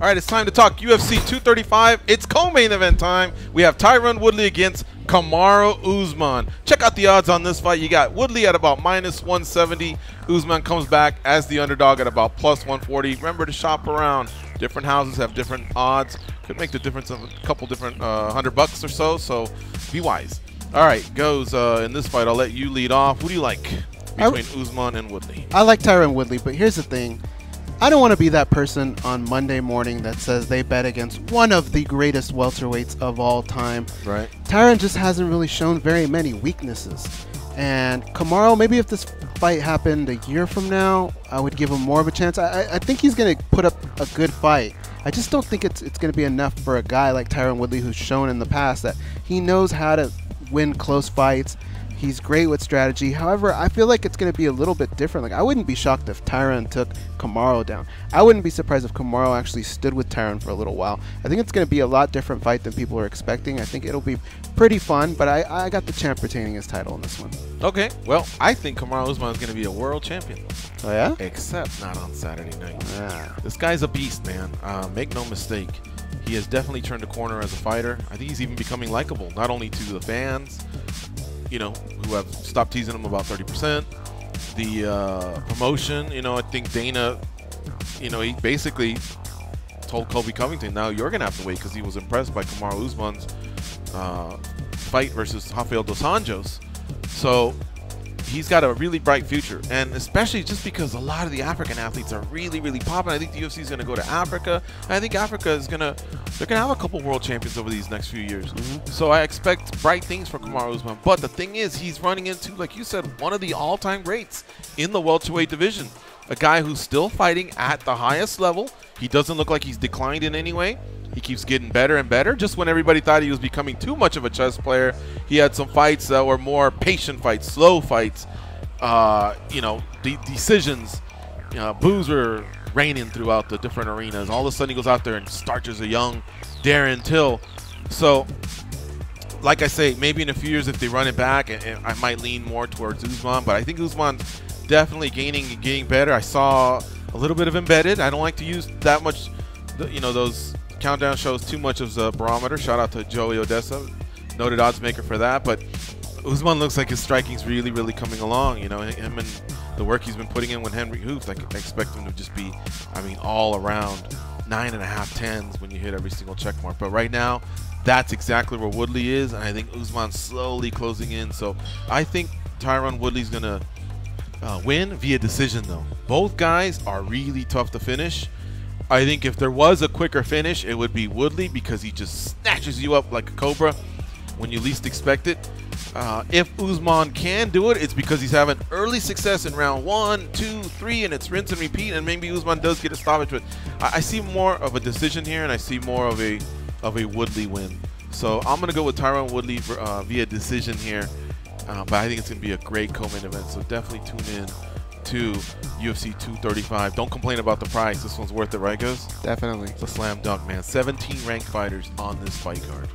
All right, it's time to talk UFC 235. It's co-main event time. We have Tyron Woodley against Kamaru Usman. Check out the odds on this fight. You got Woodley at about -170. Usman comes back as the underdog at about +140. Remember to shop around. Different houses have different odds. Could make the difference of a couple different $100 or so, so be wise. All right, goes in this fight. I'll let you lead off. Who do you like between Usman and Woodley? I like Tyron Woodley, but here's the thing. I don't want to be that person on Monday morning that says they bet against one of the greatest welterweights of all time. Right. Tyron just hasn't really shown very many weaknesses. And Kamaru, maybe if this fight happened a year from now, I would give him more of a chance. I think he's going to put up a good fight. I just don't think it's going to be enough for a guy like Tyron Woodley, who's shown in the past that he knows how to win close fights. He's great with strategy. However, I feel like it's going to be a little bit different. Like, I wouldn't be shocked if Tyron took Kamaru down. I wouldn't be surprised if Kamaru actually stood with Tyron for a little while. I think it's going to be a lot different fight than people are expecting. I think it'll be pretty fun, but I got the champ retaining his title in this one. Okay, well, I think Kamaru Usman is going to be a world champion. Oh, yeah? Except not on Saturday night. Yeah. This guy's a beast, man. Make no mistake. He has definitely turned a corner as a fighter. I think he's even becoming likable, not only to the fans, you know, who have stopped teasing him about 30%. The promotion, you know, I think Dana, you know, he basically told Colby Covington, now you're going to have to wait, because he was impressed by Kamaru Usman's fight versus Rafael dos Anjos. So he's got a really bright future, and especially just because a lot of the African athletes are really, really popping. I think the UFC is going to go to Africa, and I think Africa is they're going to have a couple world champions over these next few years. So I expect bright things for Kamaru Usman. But the thing is, he's running into, like you said, one of the all-time greats in the welterweight division. A guy who's still fighting at the highest level. He doesn't look like he's declined in any way. He keeps getting better and better. Just when everybody thought he was becoming too much of a chess player, he had some fights that were more patient fights, slow fights, you know, decisions. Boos were raining throughout the different arenas. All of a sudden he goes out there and starches a young Darren Till. So, like I say, maybe in a few years if they run it back, I might lean more towards Usman. But I think Usman's definitely gaining and getting better. I saw a little bit of embedded. I don't like to use that much, you know, those countdown shows too much as a barometer. Shout out to Joey Odessa, noted odds maker for that. But Usman looks like his striking's really, really coming along. You know, him and the work he's been putting in with Henry Hoops, I expect him to just be, I mean, all around 9.5, 10s when you hit every single check mark. But right now, that's exactly where Woodley is, and I think Usman's slowly closing in. So I think Tyron Woodley's gonna win via decision, though. Both guys are really tough to finish. I think if there was a quicker finish, it would be Woodley, because he just snatches you up like a cobra when you least expect it. If Usman can do it, it's because he's having early success in round 1, 2, 3, and it's rinse and repeat, and maybe Usman does get a stoppage. But I see more of a decision here, and I see more of a Woodley win. So I'm going to go with Tyron Woodley via decision here, but I think it's going to be a great co-main event, so definitely tune in to UFC 235. Don't complain about the price. This one's worth it, right, Gus? Definitely. It's a slam dunk, man. 17 ranked fighters on this fight card.